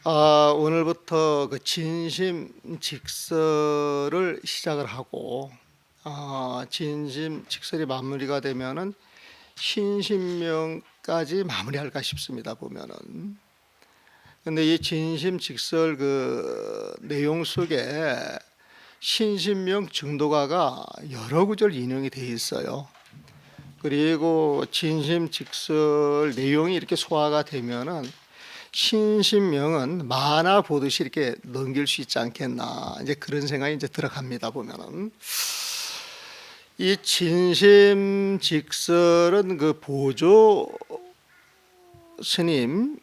오늘부터 그 진심직설을 시작을 하고 진심직설이 마무리가 되면은 신신명까지 마무리할까 싶습니다. 보면은. 근데 이 진심직설 그 내용 속에 신신명 증도가가 여러 구절 인용이 돼 있어요. 그리고 진심직설 내용이 이렇게 소화가 되면은 신신명은 만화 보듯이 이렇게 넘길 수 있지 않겠나, 이제 그런 생각이 이제 들어갑니다. 보면은 이 진심직설은 그 보조 스님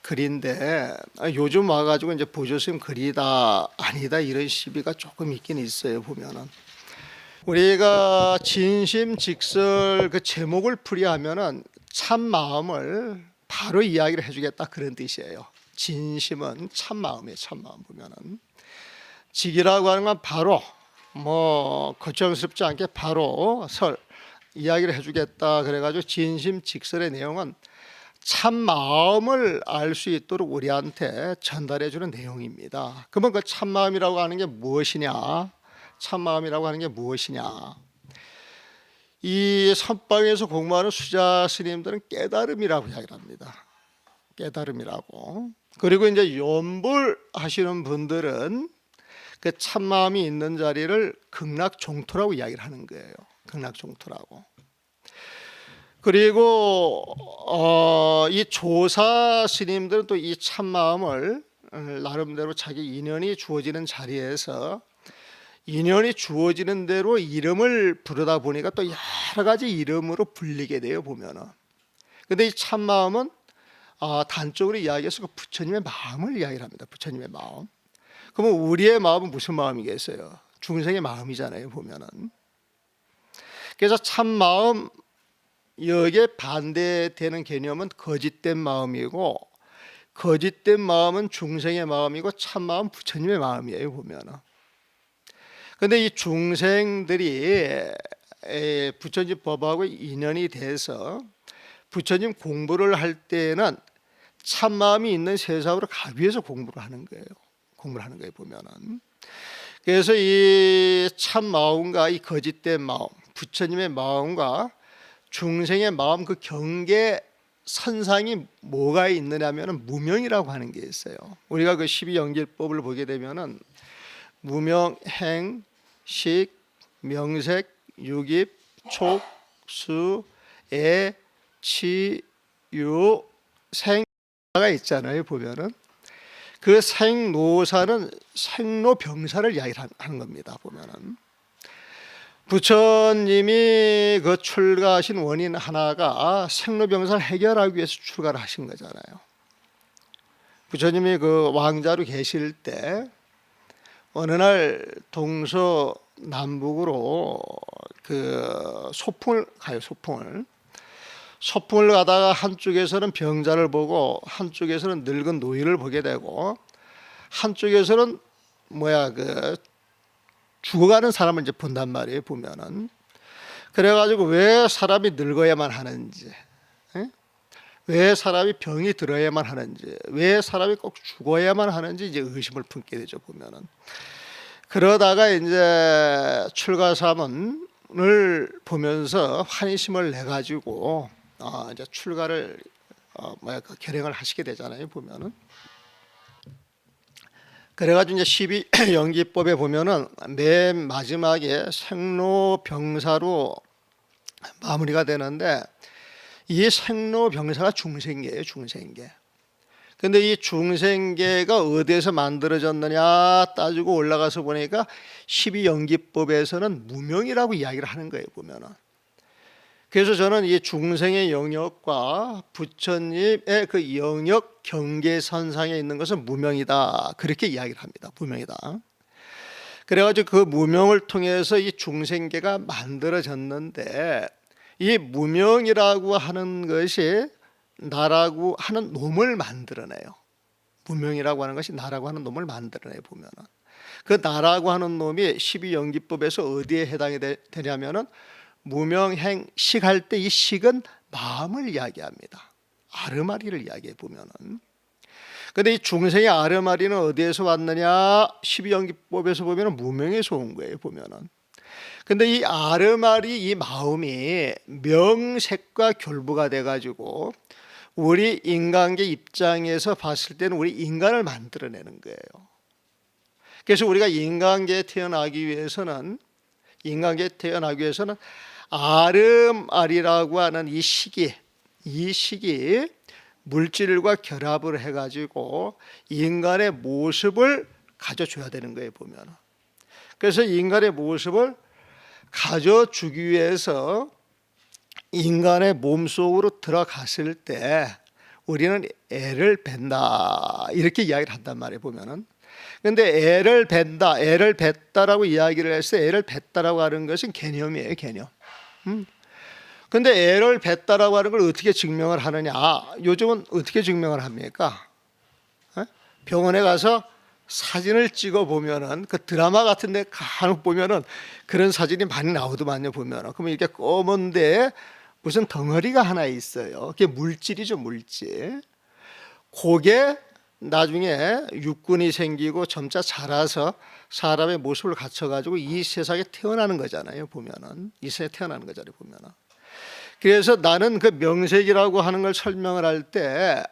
글인데, 요즘 와가지고 이제 보조 스님 글이다 아니다 이런 시비가 조금 있긴 있어요. 보면은 우리가 진심직설 그 제목을 풀이하면은 참 마음을 바로 이야기를 해주겠다 그런 뜻이에요. 진심은 참 마음이에요. 참 마음. 보면은 직이라고 하는 건 바로 걱정스럽지 않게 바로 이야기를 해주겠다. 그래가지고 진심직설의 내용은 참 마음을 알 수 있도록 우리한테 전달해주는 내용입니다. 그러면 그 참 마음이라고 하는 게 무엇이냐? 참 마음이라고 하는 게 무엇이냐? 이 선방에서 공부하는 수자 스님들은 깨달음이라고 이야기를 합니다. 깨달음이라고. 그리고 이제 연불 하시는 분들은 그 참마음이 있는 자리를 극락종토라고 이야기를 하는 거예요. 극락종토라고. 그리고 이 조사 스님들은 또 이 참마음을 나름대로 자기 인연이 주어지는 자리에서 인연이 주어지는 대로 이름을 부르다 보니까 또 여러 가지 이름으로 불리게 돼요. 보면은. 근데 이 참마음은 단적으로 이야기해서 그 부처님의 마음을 이야기를 합니다. 부처님의 마음. 그러면 우리의 마음은 무슨 마음이겠어요? 중생의 마음이잖아요. 보면은. 그래서 참마음, 여기에 반대되는 개념은 거짓된 마음이고, 거짓된 마음은 중생의 마음이고 참마음 부처님의 마음이에요. 보면은. 근데 이 중생들이 부처님 법하고 인연이 돼서 부처님 공부를 할 때는 참마음이 있는 세상으로 가기 위해서 공부를 하는 거예요. 공부를 하는 거예요. 보면은. 그래서 이 참마음과 이 거짓된 마음, 부처님의 마음과 중생의 마음 그 경계 선상이 뭐가 있느냐면은 무명이라고 하는 게 있어요. 우리가 그 12연결법을 보게 되면은 무명, 행, 식, 명색, 유깁, 촉, 수, 애, 치, 유, 생가 있잖아요. 보면은 그 생노사는 생로병사를 이야기하는 겁니다. 보면은 부처님이 그 출가하신 원인 하나가 생로병사를 해결하기 위해서 출가를 하신 거잖아요. 부처님이 그 왕자로 계실 때 어느 날 동서남북으로 그 소풍을 가요. 소풍을 가다가 한쪽에서는 병자를 보고 한쪽에서는 늙은 노인을 보게 되고 한쪽에서는 그 죽어가는 사람을 이제 본단 말이에요. 보면은. 그래가지고 왜 사람이 늙어야만 하는지, 왜 사람이 병이 들어야만 하는지, 왜 사람이 꼭 죽어야만 하는지 이제 의심을 품게 되죠. 보면은. 그러다가 이제 출가사문을 보면서 환희심을 내 가지고 이제 출가를 결행을 하시게 되잖아요. 보면은. 그래가지고 이제 12연기법에 보면은 맨 마지막에 생로병사로 마무리가 되는데, 이 생로병사가 중생계예요. 중생계. 근데 이 중생계가 어디에서 만들어졌느냐 따지고 올라가서 보니까 12연기법에서는 무명이라고 이야기를 하는 거예요. 보면은. 그래서 저는 이 중생의 영역과 부처님의 그 영역 경계선상에 있는 것은 무명이다, 그렇게 이야기를 합니다. 무명이다. 그래가지고 그 무명을 통해서 이 중생계가 만들어졌는데, 이 무명이라고 하는 것이 나라고 하는 놈을 만들어내요. 무명이라고 하는 것이 나라고 하는 놈을 만들어내요. 보면은. 그 나라고 하는 놈이 12연기법에서 어디에 해당이 되냐면은 무명행 식할 때 이 식은 마음을 이야기합니다. 아르마리를 이야기해 보면은. 근데 이 중생의 아르마리는 어디에서 왔느냐? 12연기법에서 보면 무명에서 온 거예요, 보면은. 근데 이 아르마리 이 마음이 명색과 결부가 돼 가지고 우리 인간계 입장에서 봤을 때는 우리 인간을 만들어내는 거예요. 그래서 우리가 인간계에 태어나기 위해서는 아름아리라고 하는 이 시기 물질과 결합을 해가지고 인간의 모습을 가져줘야 되는 거예요, 보면. 그래서 인간의 모습을 가져주기 위해서 인간의 몸속으로 들어갔을 때 우리는 애를 벤다 이렇게 이야기를 한단 말이에요, 보면은. 근데 애를 뱉다라고 이야기를 했어요. 애를 뱉다라고 하는 것은 개념이에요, 개념. 근데 애를 뱉다라고 하는 걸 어떻게 증명을 하느냐? 요즘은 어떻게 증명을 합니까? 병원에 가서 사진을 찍어 보면은 그 드라마 같은데 간혹 보면은 그런 사진이 많이 나오더만요, 보면은. 그러면 이렇게 검은데 무슨 덩어리가 하나 있어요. 그게 물질이죠, 물질. 그게 나중에 육군이 생기고 점차 자라서 사람의 모습을 갖춰가지고 이 세상에 태어나는 거잖아요, 보면은. 이 세상에 태어나는 거잖아요, 보면은. 그래서 나는 그 명색이라고 하는 걸 설명을 할 때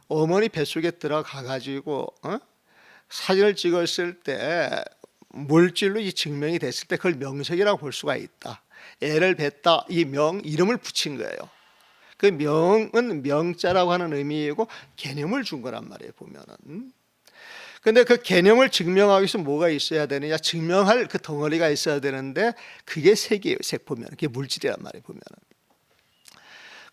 어머니 뱃속에 들어가 가지고 사진을 찍었을 때 물질로 이 증명이 됐을 때 그걸 명색이라고 볼 수가 있다. 애를 뱉다, 이 이름을 붙인 거예요. 그 명은 명자라고 하는 의미이고 개념을 준 거란 말이에요, 보면은. 근데 그 개념을 증명하기 위해서 뭐가 있어야 되느냐? 증명할 그 덩어리가 있어야 되는데 그게 색이에요, 색 보면. 그게 물질이란 말이에요, 보면은.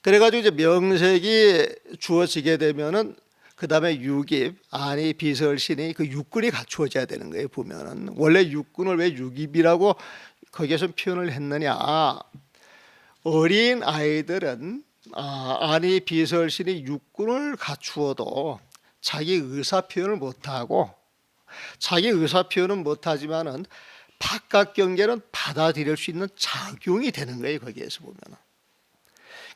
그래가지고 이제 명색이 주어지게 되면은 그 다음에 육입, 아니, 비설신이 그 육군이 갖추어져야 되는 거예요, 보면은. 원래 육군을 왜 육입이라고 거기에서 표현을 했느냐? 어린 아이들은 아니, 비설신이 육군을 갖추어도 자기 의사 표현을 못하고 자기 의사 표현은 못하지만은 바깥 경계는 받아들일 수 있는 작용이 되는 거예요, 거기에서 보면은.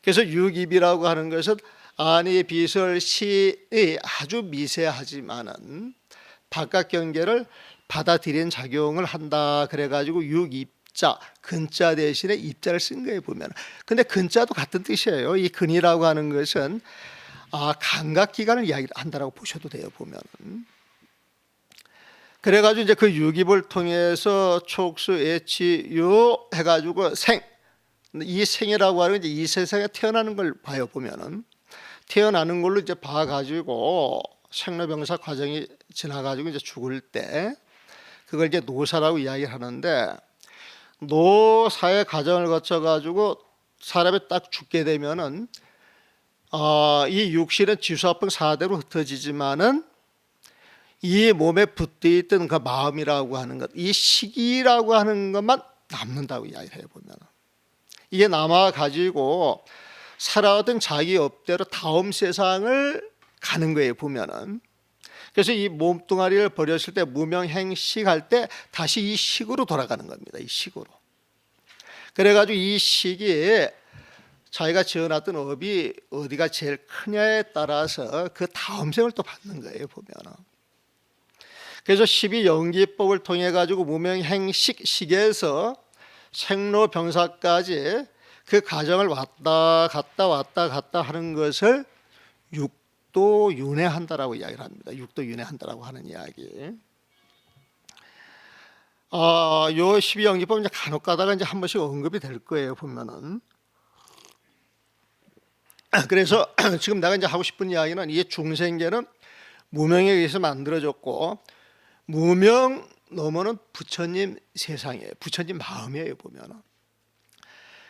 그래서 육입이라고 하는 것은 아니, 비설시의 아주 미세하지만은 바깥 경계를 받아들이는 작용을 한다. 그래가지고 육입자, 근자 대신에 입자를 쓴 거예요, 보면. 근데 근자도 같은 뜻이에요. 이 근이라고 하는 것은 감각기관을 이야기한다라고 보셔도 돼요, 보면은. 그래가지고 이제 그 육입을 통해서 촉수, 애치, 유 해가지고 이 생이라고 하는 게 이 세상에 태어나는 걸 봐요, 보면은. 태어나는 걸로 이제 봐가지고 생로병사 과정이 지나가지고 이제 죽을 때 그걸 이제 노사라고 이야기하는데, 노사의 과정을 거쳐가지고 사람이 딱 죽게 되면은 이 육신은 지수화풍 4대로 흩어지지만은 이 몸에 붙어있던 그 마음이라고 하는 것, 이 시기라고 하는 것만 남는다고 이야기해요, 보면. 이게 남아가지고 살아왔던 자기 업대로 다음 세상을 가는 거예요, 보면은. 그래서 이 몸뚱아리를 버렸을 때 무명행식 할 때 다시 이 식으로 돌아가는 겁니다, 이 식으로. 그래가지고 이 식이 자기가 지어놨던 업이 어디가 제일 크냐에 따라서 그 다음 생을 또 받는 거예요, 보면은. 그래서 12연기법을 통해 가지고 무명행식 식에서 생로병사까지 그 과정을 왔다 갔다 하는 것을 육도윤회한다라고 이야기를 합니다. 육도윤회한다라고 하는 이야기. 요 12연기법 이제 간혹 가다가 이제 한 번씩 언급이 될 거예요, 보면은. 그래서 지금 내가 이제 하고 싶은 이야기는 이 중생계는 무명에 의해서 만들어졌고, 무명 넘어는 부처님 세상이에요. 부처님 마음이에요, 보면은.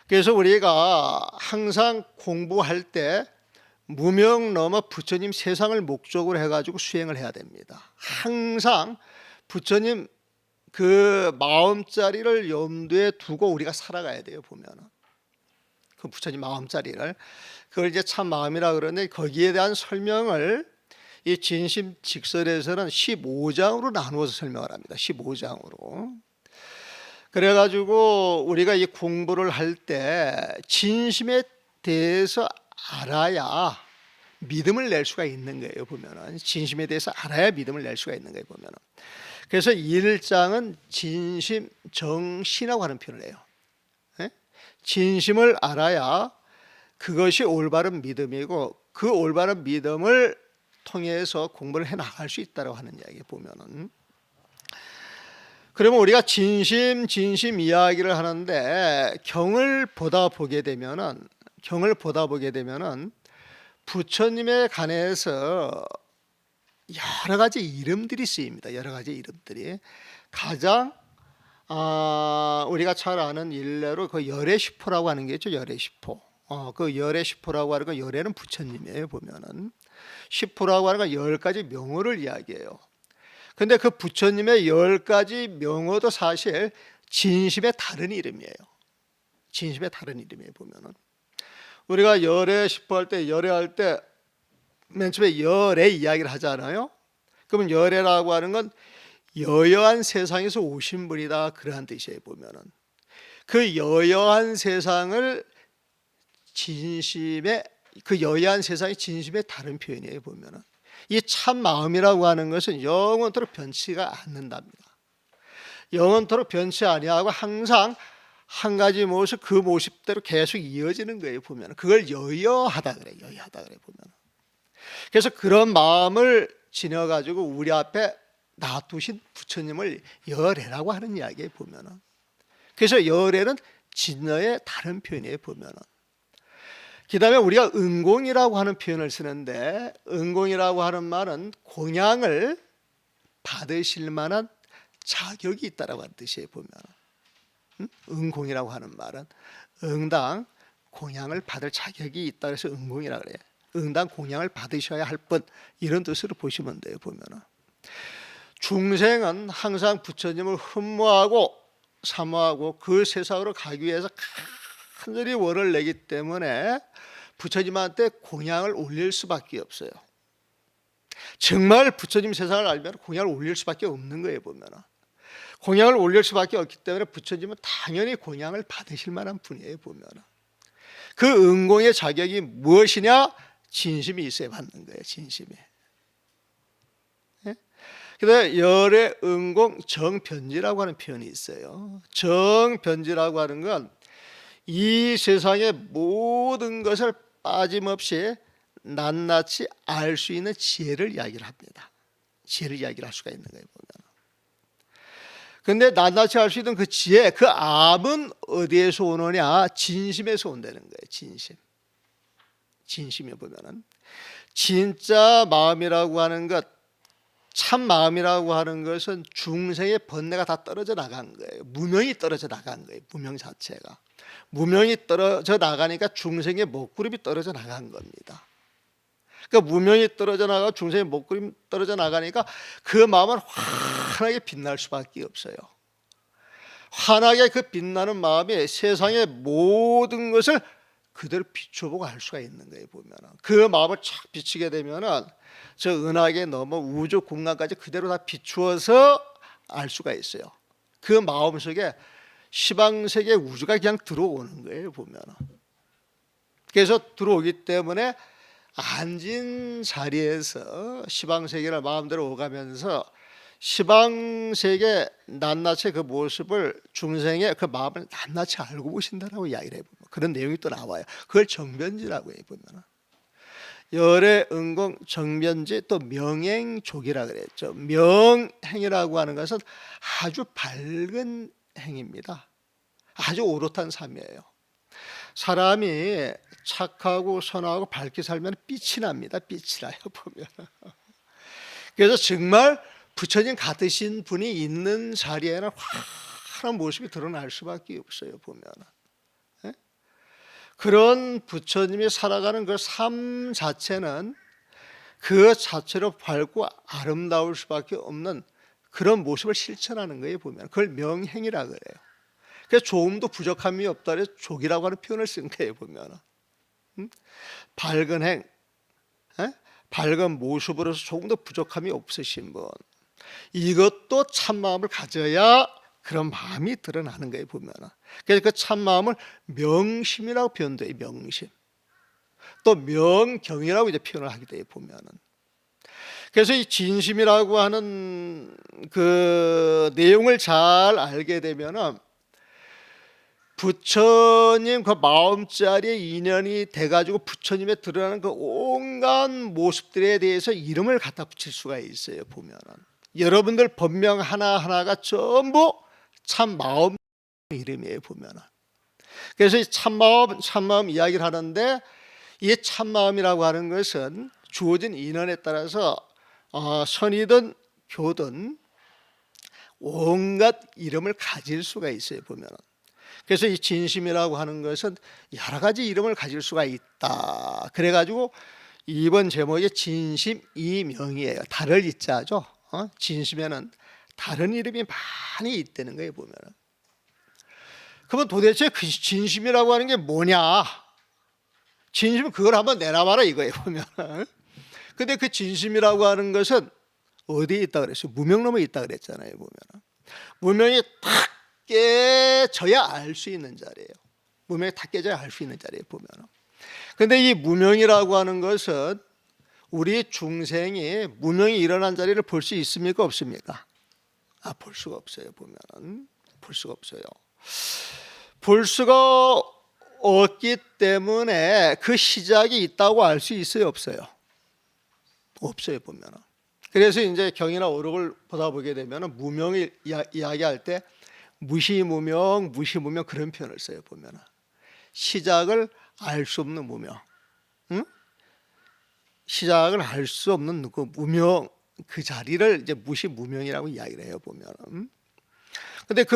그래서 우리가 항상 공부할 때 무명 넘어 부처님 세상을 목적으로 해가지고 수행을 해야 됩니다. 항상 부처님 그 마음자리를 염두에 두고 우리가 살아가야 돼요, 보면은. 그 부처님 마음자리를. 그걸 이제 참 마음이라 그러는데 거기에 대한 설명을 이 진심직설에서는 15장으로 나누어서 설명을 합니다. 15장으로. 그래가지고 우리가 이 공부를 할 때 진심에 대해서 알아야 믿음을 낼 수가 있는 거예요. 보면은 진심에 대해서 알아야 믿음을 낼 수가 있는 거예요. 보면은 그래서 1장은 진심 정신이라고 하는 표현을 해요. 예? 진심을 알아야 그것이 올바른 믿음이고 그 올바른 믿음을 통해서 공부를 해 나갈 수 있다고 하는 이야기 보면은 그러면 우리가 진심 이야기를 하는데 경을 보다 보게 되면은 부처님에 관해서 여러 가지 이름들이 쓰입니다. 여러 가지 이름들이 가장 우리가 잘 아는 일례로 그 열애시포라고 하는 게 있죠. 열애시포. 그 열애시포라고 하는 건 열애는 부처님이에요. 보면은 시포라고 하는 건 10가지 명호를 이야기해요. 근데 그 부처님의 10가지 명호도 사실 진심의 다른 이름이에요. 진심의 다른 이름이에요. 보면은 우리가 열애시포 할 때 열애할 때 맨 처음에 열애 이야기를 하잖아요. 그러면 열애라고 하는 건 여여한 세상에서 오신 분이다 그러한 뜻이에요. 보면은 그 여여한 세상을 진심의 그 여여한 세상이 진심의 다른 표현이에요. 보면은 이 참 마음이라고 하는 것은 영원토록 변치가 않는답니다. 영원토록 변치 아니하고 항상 한 가지 모습 그 모습대로 계속 이어지는 거예요. 보면은 그걸 여여하다 그래. 여여하다 그래 보면은. 그래서 그런 마음을 지녀 가지고 우리 앞에 놔두신 부처님을 열애라고 하는 이야기에 보면은 그래서 열애는 진여의 다른 표현이에요. 보면은 그다음에 우리가 은공이라고 하는 표현을 쓰는데 은공이라고 하는 말은 공양을 받으실 만한 자격이 있다라고 하는 뜻이에요. 보면은 은공이라고 하는 말은 응당 공양을 받을 자격이 있다 그래서 은공이라 그래요. 응당 공양을 받으셔야 할 것 이런 뜻으로 보시면 돼요. 보면은 중생은 항상 부처님을 흠모하고 사모하고 그 세상으로 가기 위해서 간절히 월을 내기 때문에 부처님한테 공양을 올릴 수밖에 없어요. 정말 부처님 세상을 알면 공양을 올릴 수밖에 없는 거예요. 보면은 공양을 올릴 수밖에 없기 때문에 부처님은 당연히 공양을 받으실 만한 분이에요. 보면은 그 은공의 자격이 무엇이냐? 진심이 있어야 받는 거예요. 진심이. 그다음에 열의 은공 정변지라고 하는 표현이 있어요. 정변지라고 하는 건 이 세상의 모든 것을 빠짐없이 낱낱이 알 수 있는 지혜를 이야기를 합니다. 지혜를 이야기를 할 수가 있는 거예요. 보면. 근데 낱낱이 알 수 있는 그 지혜, 그 암은 어디에서 오느냐? 진심에서 온다는 거예요. 진심. 진심에 보면은 진짜 마음이라고 하는 것, 참 마음이라고 하는 것은 중생의 번뇌가 다 떨어져 나간 거예요. 무명이 떨어져 나간 거예요. 무명 자체가. 무명이 떨어져 나가니까 중생의 먹구름이 떨어져 나간 겁니다. 그러니까 무명이 떨어져 나가 중생의 먹구름이 떨어져 나가니까 그 마음은 환하게 빛날 수밖에 없어요. 환하게 그 빛나는 마음이 세상의 모든 것을 그대로 비춰보고 알 수가 있는 거예요. 보면 그 마음을 착 비추게 되면은 저 은하계 넘어 우주 공간까지 그대로 다 비추어서 알 수가 있어요. 그 마음 속에 시방세계 우주가 그냥 들어오는 거예요. 보면 그래서 들어오기 때문에 앉은 자리에서 시방세계를 마음대로 오가면서 시방세계 낱낱이 그 모습을 중생의 그 마음을 낱낱이 알고 보신다라고 이야기를 해보면 그런 내용이 또 나와요. 그걸 정변지라고 해 보면 열의 은공 정변지 또 명행족이라 그랬죠. 명행이라고 하는 것은 아주 밝은 행입니다. 아주 오롯한 삶이에요. 사람이 착하고 선하고 밝게 살면 빛이 납니다. 빛이 나요. 보면 그래서 정말 부처님 같으신 분이 있는 자리에는 환한 모습이 드러날 수밖에 없어요. 보면 그런 부처님이 살아가는 그 삶 자체는 그 자체로 밝고 아름다울 수밖에 없는 그런 모습을 실천하는 거예요. 보면 그걸 명행이라 그래요. 그래서 조금도 부족함이 없다 그래서 족이라고 하는 표현을 쓴 거예요. 보면 밝은 행, 밝은 모습으로서 조금도 부족함이 없으신 분, 이것도 참마음을 가져야 그런 마음이 드러나는 거예요. 보면 그래서 그 참마음을 명심이라고 표현돼요. 명심. 또 명경이라고 이제 표현을 하게 돼요, 보면은. 그래서 이 진심이라고 하는 그 내용을 잘 알게 되면은 부처님 그 마음자리에 인연이 돼가지고 부처님에 드러나는 그 온갖 모습들에 대해서 이름을 갖다 붙일 수가 있어요, 보면은. 여러분들 본명 하나하나가 전부 참 마음 이름이에요, 보면은. 그래서 이 참마음 이야기를 하는데, 이 참마음이라고 하는 것은 주어진 인연에 따라서 선이든 교든 온갖 이름을 가질 수가 있어요, 보면은. 그래서 이 진심이라고 하는 것은 여러 가지 이름을 가질 수가 있다. 그래가지고 이번 제목이 진심이명이에요. 다를 이자죠. 진심에는 다른 이름이 많이 있다는 거예요, 보면은. 그러면 도대체 그 진심이라고 하는 게 뭐냐? 진심은 그걸 한번 내놔봐라 이거예요, 보면은. 근데 그 진심이라고 하는 것은 어디에 있다 그랬어요? 무명론에 있다 그랬잖아요, 보면은. 무명이 탁 깨져야 알 수 있는 자리예요. 무명이 탁 깨져야 알 수 있는 자리예요, 보면은. 근데 이 무명이라고 하는 것은 우리 중생이 무명이 일어난 자리를 볼 수 있습니까, 없습니까? 볼 수가 없어요, 보면은. 볼 수가 없어요. 볼 수가 없기 때문에 그 시작이 있다고 알 수 있어요, 없어요? 없어요, 보면은. 그래서 이제 경이나 오록을 보다 보게 되면은 무명을 이야기할 때 무시무명 그런 표현을 써요, 보면은. 시작을 알 수 없는 무명, 응? 시작을 알 수 없는 그 무명, 그 자리를 이제 무시무명이라고 이야기를 해요, 보면은. 근데 그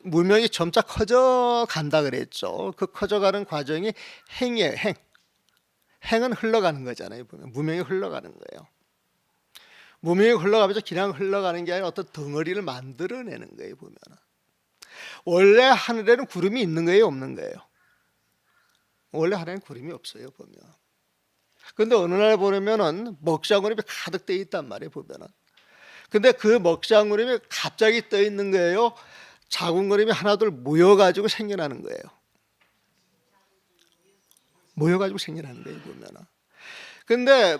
무명이 점차 커져 간다 그랬죠. 그 커져가는 과정이 행이에요, 행. 행은 흘러가는 거잖아요, 보면. 무명이 흘러가는 거예요. 무명이 흘러가면서 그냥 흘러가는 게 아니라 어떤 덩어리를 만들어내는 거예요, 보면. 원래 하늘에는 구름이 있는 거예요, 없는 거예요? 원래 하늘에는 구름이 없어요, 보면. 근데 어느 날 보면은 먹장구름이 가득 돼 있단 말이에요, 보면은. 근데 그 먹장구름이 갑자기 떠 있는 거예요. 작은 구름이 하나둘 모여가지고 생겨나는 거예요. 모여가지고 생겨나는 거예요, 보면은. 근데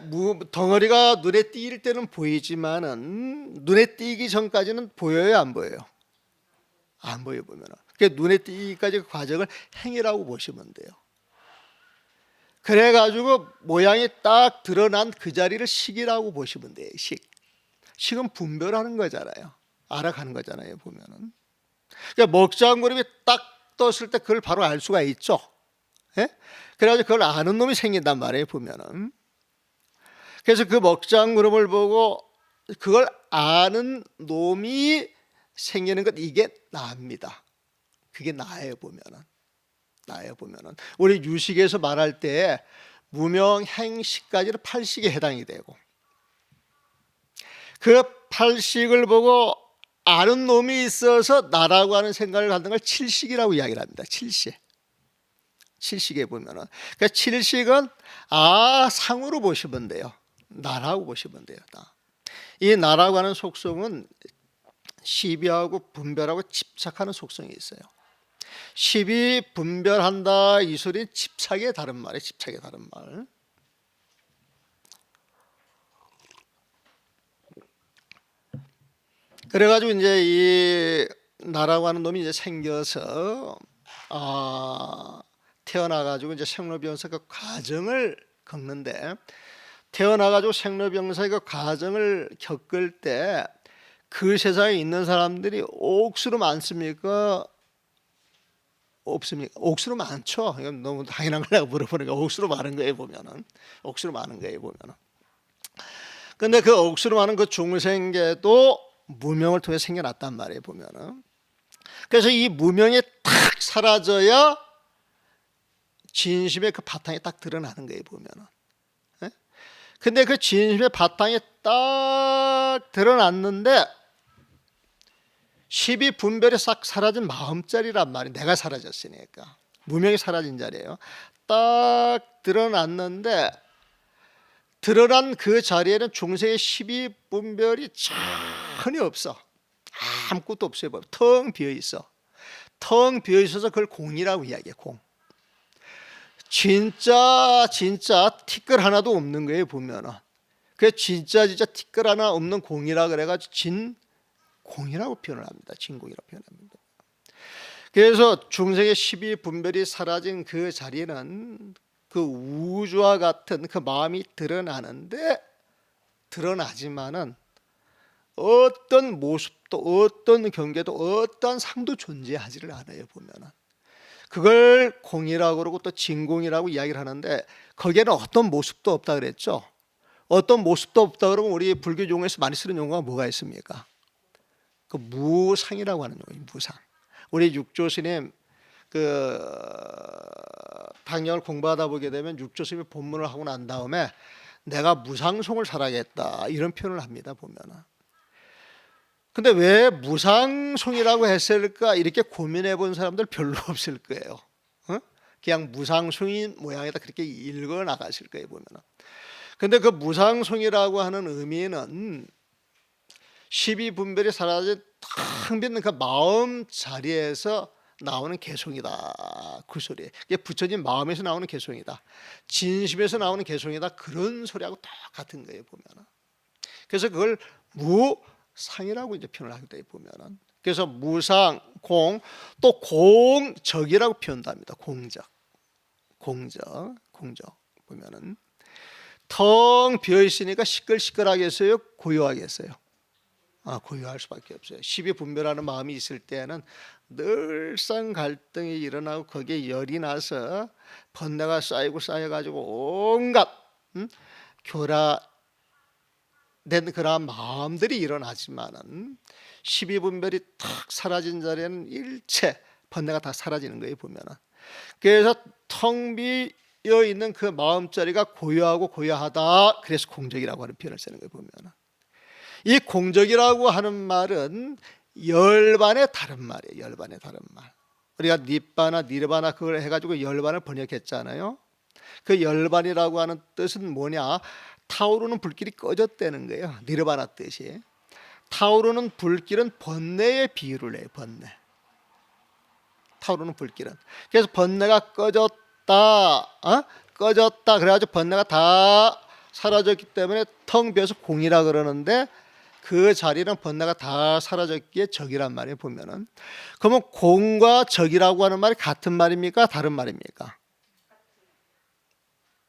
덩어리가 눈에 띄일 때는 보이지만은 눈에 띄기 전까지는 보여요, 안 보여요? 안 보여, 보면은. 그러니까 눈에 띄기까지 그 과정을 행이라고 보시면 돼요. 그래가지고 모양이 딱 드러난 그 자리를 식이라고 보시면 돼요, 식. 식은 분별하는 거잖아요. 알아가는 거잖아요, 보면은. 그러니까 먹장구름이 딱 떴을 때 그걸 바로 알 수가 있죠. 예? 그래가지고 그걸 아는 놈이 생긴단 말이에요, 보면은. 그래서 그 먹장구름을 보고 그걸 아는 놈이 생기는 것, 이게 나입니다. 그게 나예요, 보면은. 나예요, 보면은. 우리 유식에서 말할 때 무명, 행, 식까지는 8식에 해당이 되고, 그 8식을 보고 아는 놈이 있어서 나라고 하는 생각을 갖는 걸 7식이라고 이야기를 합니다. 7식. 7식에 보면은. 그러니까 7식은 상으로 보시면 돼요. 나라고 보시면 돼요. 이 나라고 하는 속성은 시비하고 분별하고 집착하는 속성이 있어요. 시비 분별한다 이 소리는 집착의 다른 말이에요. 집착의 다른 말. 그래가지고 이제 이 나라고 하는 놈이 이제 생겨서 태어나가지고 이제 생로병사 그 과정을 겪는데, 태어나가지고 생로병사의 그 과정을 겪을 때 그 세상에 있는 사람들이 옥수로 많습니까? 없습니까? 옥수로 많죠. 이건 너무 당연한 거라고 물어보니까 옥수로 많은 거예요, 보면은. 옥수로 많은 거예요, 보면은. 근데 그 옥수로 많은 그 중생계도 무명을 통해 생겨났단 말이에요, 보면은. 그래서 이 무명이 탁 사라져야 진심의 그 바탕이 딱 드러나는 거예요, 보면은. 예? 근데 그 진심의 바탕이 딱 드러났는데 시비 분별이 싹 사라진 마음자리란 말이에요. 내가 사라졌으니까. 무명이 사라진 자리예요. 딱 드러났는데 드러난 그 자리에는 중생의 시비 분별이 전혀 없어. 아무것도 없어요. 텅 비어 있어. 텅 비어 있어서 그걸 공이라고 이야기해. 공. 진짜 티끌 하나도 없는 거예요 보면은. 그 진짜 티끌 하나 없는 공이라 그래가지고 진공이라고 표현을 합니다. 진공이라고 표현합니다. 그래서 중생의 12분별이 사라진 그 자리는 그 우주와 같은 그 마음이 드러나지만은 어떤 모습도 어떤 경계도 어떤 상도 존재하지를 않아요 보면은. 그걸 공이라고 그러고 또 진공이라고 이야기를 하는데 거기에는 어떤 모습도 없다 그랬죠. 어떤 모습도 없다 그러면 우리 불교 용어에서 많이 쓰는 용어가 뭐가 있습니까? 그 무상이라고 하는 용어예요. 무상. 우리 육조 스님 그 당력을 공부하다 보게 되면 육조 스님이 본문을 하고 난 다음에 내가 무상송을 살아야겠다 이런 표현을 합니다 보면은. 근데 왜 무상송이라고 했을까 이렇게 고민해 본 사람들 별로 없을 거예요. 그냥 무상송인 모양이다 그렇게 읽어 나가실 거예요 보면은. 근데 그 무상송이라고 하는 의미는 12분별이 사라진 텅 빈 그 마음 자리에서 나오는 개송이다 그 소리. 이게 부처님 마음에서 나오는 개송이다. 진심에서 나오는 개송이다 그런 소리하고 똑같은 거예요 보면은. 그래서 그걸 무상이라고 이제 표현을 하게 돼 보면은. 그래서 무상, 공, 또 공적이라고 표현도 합니다. 공적 보면은 텅 비어 있으니까 시끌시끌하겠어요? 고요하겠어요? 고요할 수밖에 없어요. 12분별하는 마음이 있을 때는 늘상 갈등이 일어나고 거기에 열이 나서 번뇌가 쌓여가지고 온갖 교라된 그러한 마음들이 일어나지만은 12분별이 탁 사라진 자리에는 일체 번뇌가 다 사라지는 거예요 보면은. 그래서 텅 비어 있는 그 마음자리가 고요하고 고요하다. 그래서 공적이라고 하는 표현을 쓰는 거예요 보면은. 이 공적이라고 하는 말은 열반의 다른 말이에요. 열반의 다른 말. 우리가 니바나 니르바나 그걸 해가지고 열반을 번역했잖아요. 그 열반이라고 하는 뜻은 뭐냐? 타오르는 불길이 꺼졌다는 거예요. 니르바나 뜻이. 타오르는 불길은 번뇌의 비유를 해요. 번뇌. 타오르는 불길은. 그래서 번뇌가 꺼졌다. 꺼졌다. 그래가지고 번뇌가 다 사라졌기 때문에 텅 비어서 공이라 그러는데 그 자리는 번뇌가 다 사라졌기에 적이란 말이에요 보면은. 그러면 공과 적이라고 하는 말이 같은 말입니까? 다른 말입니까?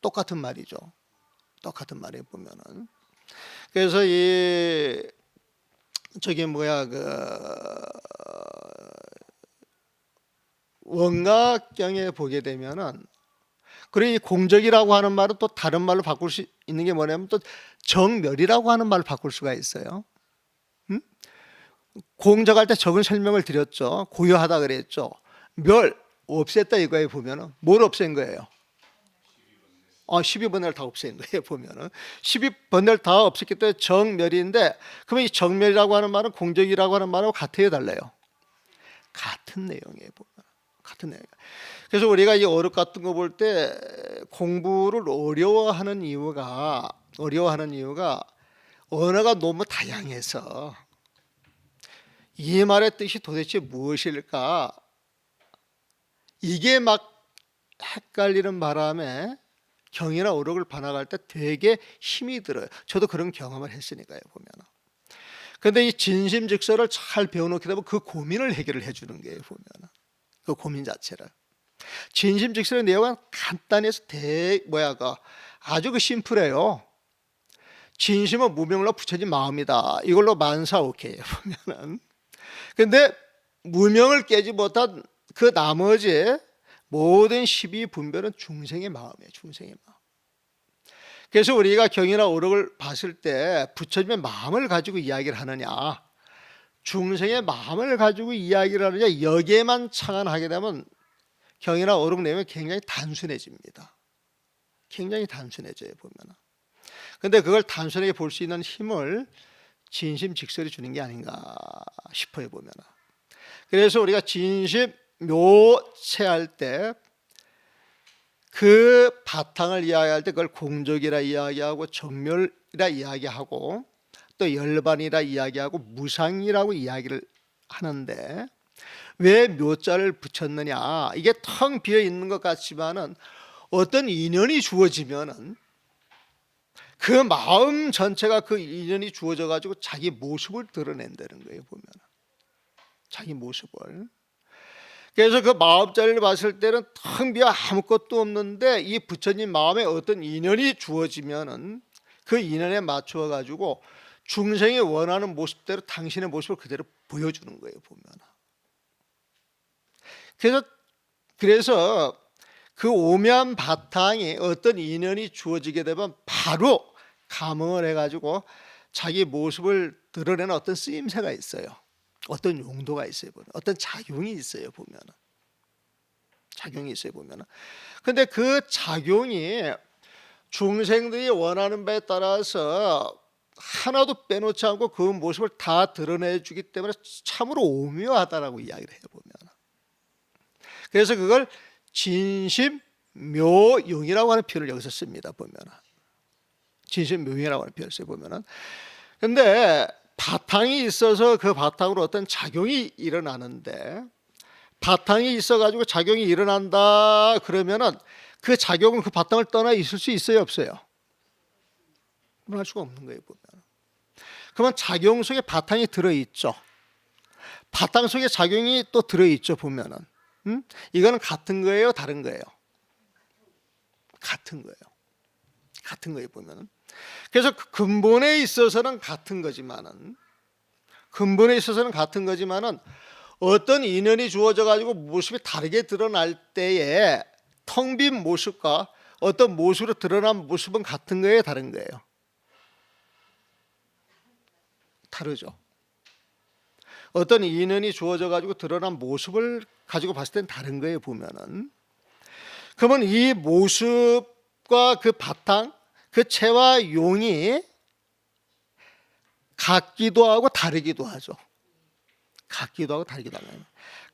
똑같은 말이죠. 똑같은 말이에요 보면은. 그래서 이 저기 뭐야 원각경에 보게 되면은 그리고 이 공적이라고 하는 말은 또 다른 말로 바꿀 수 있는 게 뭐냐면 또 정멸이라고 하는 말을 바꿀 수가 있어요. 공적할 때 적은 설명을 드렸죠. 고요하다 그랬죠. 멸 없앴다 이거에 보면은 뭘 없앤 거예요? 12번뇌를 다 없앤 거예요 보면은. 12번뇌를 다 없앴기 때문에 정멸인데 그러면 이 정멸이라고 하는 말은 공적이라고 하는 말하고 같아요 달라요? 같은 내용이에요 보면. 같은 내용. 그래서 우리가 이 어렵 같은 거 볼 때 공부를 어려워하는 이유가 언어가 너무 다양해서 이 말의 뜻이 도대체 무엇일까? 이게 막 헷갈리는 바람에 경이나 어록을 반학할 때 되게 힘이 들어요. 저도 그런 경험을 했으니까요 보면. 그런데 이 진심직설을 잘 배워놓게 되면 그 고민을 해결을 해주는 거예요 보면. 그 고민 자체를. 진심직설의 내용은 간단해서 아주 그 심플해요. 진심은 무명으로 부처진 마음이다. 이걸로 만사 오케이 보면은. 근데 무명을 깨지 못한 그 나머지 모든 12분별은 중생의 마음이에요. 중생의 마음. 그래서 우리가 경이나 어록을 봤을 때 부처님의 마음을 가지고 이야기를 하느냐, 중생의 마음을 가지고 이야기를 하느냐, 여기에만 착안하게 되면 경이나 어록 내용이 굉장히 단순해집니다. 굉장히 단순해져요 보면. 근데 그걸 단순하게 볼 수 있는 힘을 진심직설이 주는 게 아닌가 싶어요 보면. 그래서 우리가 진심 묘체할 때 그 바탕을 이야기할 때 그걸 공적이라 이야기하고 정멸이라 이야기하고 또 열반이라 이야기하고 무상이라고 이야기를 하는데 왜 묘자를 붙였느냐? 이게 텅 비어 있는 것 같지만은 어떤 인연이 주어지면은 그 마음 전체가 그 인연이 주어져 가지고 자기 모습을 드러낸다는 거예요. 보면 자기 모습을. 그래서 그 마음자리를 봤을 때는 텅 비어 아무것도 없는데 이 부처님 마음에 어떤 인연이 주어지면은 그 인연에 맞추어 가지고 중생이 원하는 모습대로 당신의 모습을 그대로 보여주는 거예요. 보면. 그래서 그 오묘한 바탕에 어떤 인연이 주어지게 되면 바로 감흥을 해가지고 자기 모습을 드러내는 어떤 쓰임새가 있어요. 어떤 용도가 있어요. 보면. 어떤 작용이 있어요. 보면. 작용이 있어요. 보면. 근데 그 작용이 중생들이 원하는 바에 따라서 하나도 빼놓지 않고 그 모습을 다 드러내주기 때문에 참으로 오묘하다라고 이야기를 해요. 보면. 그래서 그걸 진심묘용이라고 하는 표현을 여기서 씁니다. 보면 진심묘용이라고 하는 표현을 써요. 보면은. 근데 바탕이 있어서 그 바탕으로 어떤 작용이 일어나는데 바탕이 있어가지고 작용이 일어난다 그러면은 그 작용은 그 바탕을 떠나 있을 수 있어요, 없어요? 떠날 수가 없는 거예요. 보면. 그러면 작용 속에 바탕이 들어있죠. 바탕 속에 작용이 또 들어있죠. 보면은. 이거는 같은 거예요, 다른 거예요? 같은 거예요. 같은 거예요. 보면은. 그래서 그 근본에 있어서는 같은 거지만은 어떤 인연이 주어져 가지고 모습이 다르게 드러날 때에 텅 빈 모습과 어떤 모습으로 드러난 모습은 같은 거예요, 다른 거예요? 다르죠. 어떤 인연이 주어져 가지고 드러난 모습을 가지고 봤을 땐 다른 거예요. 보면은. 그러면 이 모습과 그 바탕, 그 체와 용이 같기도 하고 다르기도 하죠. 같기도 하고 다르기도 하고.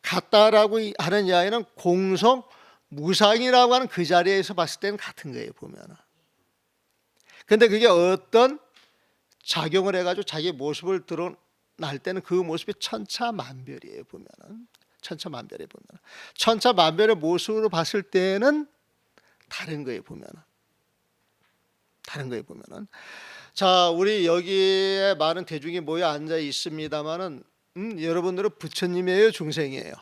같다라고 하는 이야기는 공성 무상이라고 하는 그 자리에서 봤을 때는 같은 거예요. 보면은. 근데 그게 어떤 작용을 해가지고 자기 모습을 드러날 때는 그 모습이 천차만별이에요. 보면은. 천차만별에 보면 천차만별의 모습으로 봤을 때는 다른 거예요. 보면 다른 거예요. 보면은. 자, 우리 여기에 많은 대중이 모여 앉아 있습니다만은 여러분들은 부처님이에요, 중생이에요?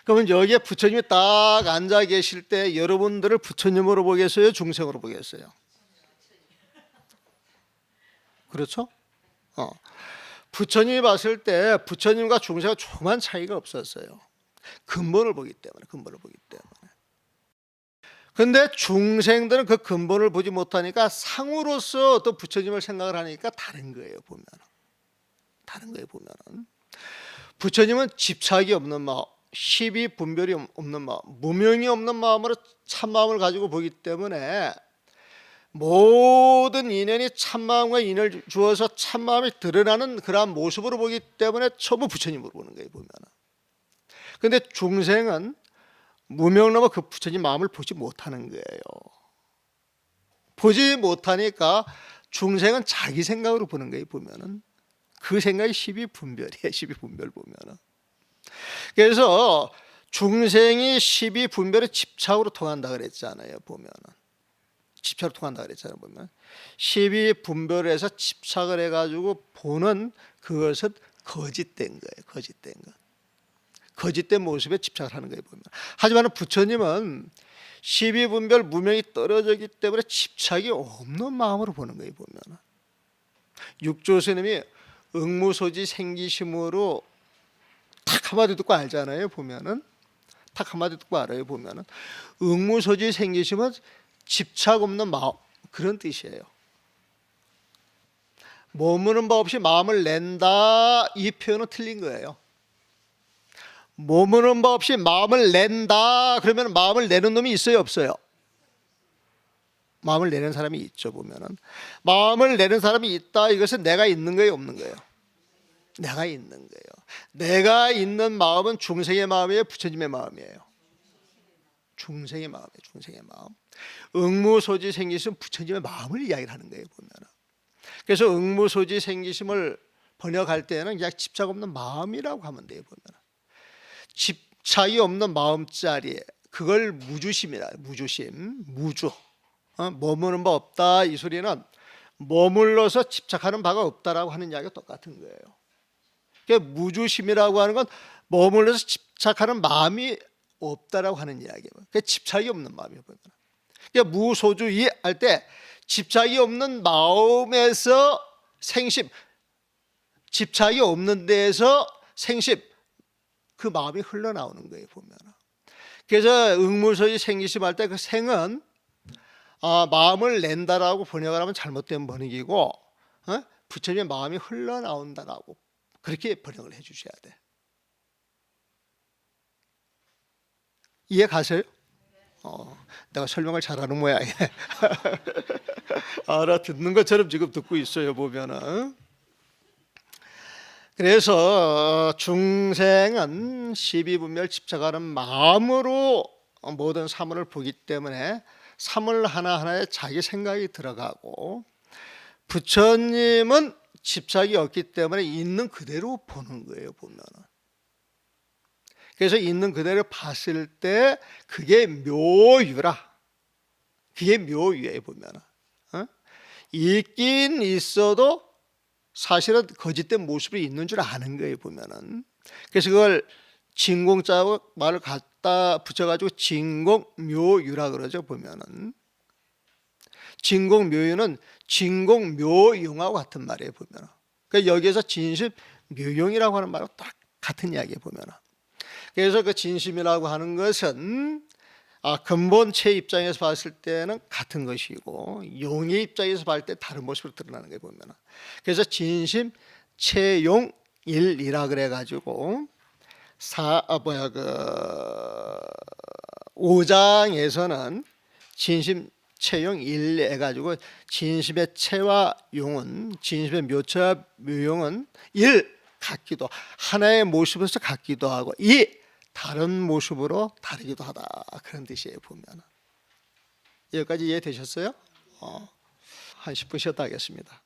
그러면 여기에 부처님이 딱 앉아 계실 때 여러분들을 부처님으로 보겠어요, 중생으로 보겠어요? 그렇죠? 부처님이 봤을 때 부처님과 중생은 조그만 차이가 없었어요. 근본을 보기 때문에. 근데 중생들은 그 근본을 보지 못하니까 상으로서 어떤 부처님을 생각을 하니까 다른 거예요. 보면. 다른 거예요. 보면은. 부처님은 집착이 없는 마음, 시비 분별이 없는 마음, 무명이 없는 마음으로 참마음을 가지고 보기 때문에 모든 인연이 참마음과 인을 주어서 참마음이 드러나는 그러한 모습으로 보기 때문에 전부 부처님으로 보는 거예요. 보면. 근데 중생은 무명 넘어 그 부처님 마음을 보지 못하는 거예요. 보지 못하니까 중생은 자기 생각으로 보는 거예요. 보면은. 그 생각이 시비분별이에요. 시비분별 보면은. 그래서 중생이 시비분별의 집착으로 통한다 그랬잖아요. 보면은. 집착으로 통한다 그랬잖아요. 보면 시비분별해서 집착을 해가지고 보는 그것은 거짓된 거예요. 거짓된 것. 거짓된 모습에 집착을 하는 거예요. 보면. 하지만 부처님은 시비분별 무명이 떨어지기 때문에 집착이 없는 마음으로 보는 거예요. 보면. 육조 스님이 응무소지 생기심으로 탁 한마디 듣고 알잖아요. 보면은 탁 한마디 듣고 알아요. 보면은 응무소지 생기심은 집착 없는 마음, 그런 뜻이에요. 머무는 바 없이 마음을 낸다, 이 표현은 틀린 거예요. 머무는 바 없이 마음을 낸다 그러면 마음을 내는 놈이 있어요, 없어요? 마음을 내는 사람이 있죠. 보면은 마음을 내는 사람이 있다, 이것은 내가 있는 거예요, 없는 거예요? 내가 있는 거예요. 내가 있는 마음은 중생의 마음이에요, 부처님의 마음이에요? 중생의 마음이에요. 중생의 마음. 응무소지 생기심, 부처님의 마음을 이야기를 하는 거예요. 보면. 그래서 응무소지 생기심을 번역할 때는 그냥 집착 없는 마음이라고 하면 돼요. 보면. 집착이 없는 마음자리, 그걸 무주심이라. 무주심, 무주. 머무는 바 없다, 이 소리는 머물러서 집착하는 바가 없다라고 하는 이야기가 똑같은 거예요. 그러니까 무주심이라고 하는 건 머물러서 집착하는 마음이 없다라고 하는 이야기예요. 그러니까 집착이 없는 마음이에요. 그러니까 무소주의 할 때 집착이 없는 마음에서 생심, 집착이 없는 데에서 생심, 그 마음이 흘러나오는 거예요, 보면. 그래서 응무소지 생기심 할 때 그 생은 마음을 낸다라고 번역을 하면 잘못된 번역이고, 부처님의 마음이 흘러나온다라고 그렇게 번역을 해 주셔야 돼. 이해 가세요? 내가 설명을 잘하는 모양이네. 알아듣는 것처럼 지금 듣고 있어요, 보면은. 그래서 중생은 시비분별 집착하는 마음으로 모든 사물을 보기 때문에 사물 하나하나에 자기 생각이 들어가고, 부처님은 집착이 없기 때문에 있는 그대로 보는 거예요, 보면은. 그래서 있는 그대로 봤을 때 그게 묘유라. 그게 묘유예요, 보면은. 있긴 있어도 사실은 거짓된 모습이 있는 줄 아는 거예요, 보면은. 그래서 그걸 진공자하고 말을 갖다 붙여가지고 진공묘유라 그러죠, 보면은. 진공묘유는 진공묘용하고 같은 말이에요, 보면은. 그러니까 여기에서 진심묘용이라고 하는 말하고 딱 같은 이야기예요, 보면은. 그래서 그 진심이라고 하는 것은 근본체 입장에서 봤을 때는 같은 것이고, 용의 입장에서 봤을 때 다른 모습으로 드러나는 게 보면은. 그래서 진심 체용일이라 그래가지고 5장에서는 진심 체용일 해가지고 진심의 체와 용은, 진심의 묘체와 묘용은 일 같기도, 하나의 모습에서 같기도 하고 이 다른 모습으로 다르기도 하다, 그런 뜻이에요, 보면. 여기까지 이해되셨어요? 한 10분 쉬었다 하겠습니다.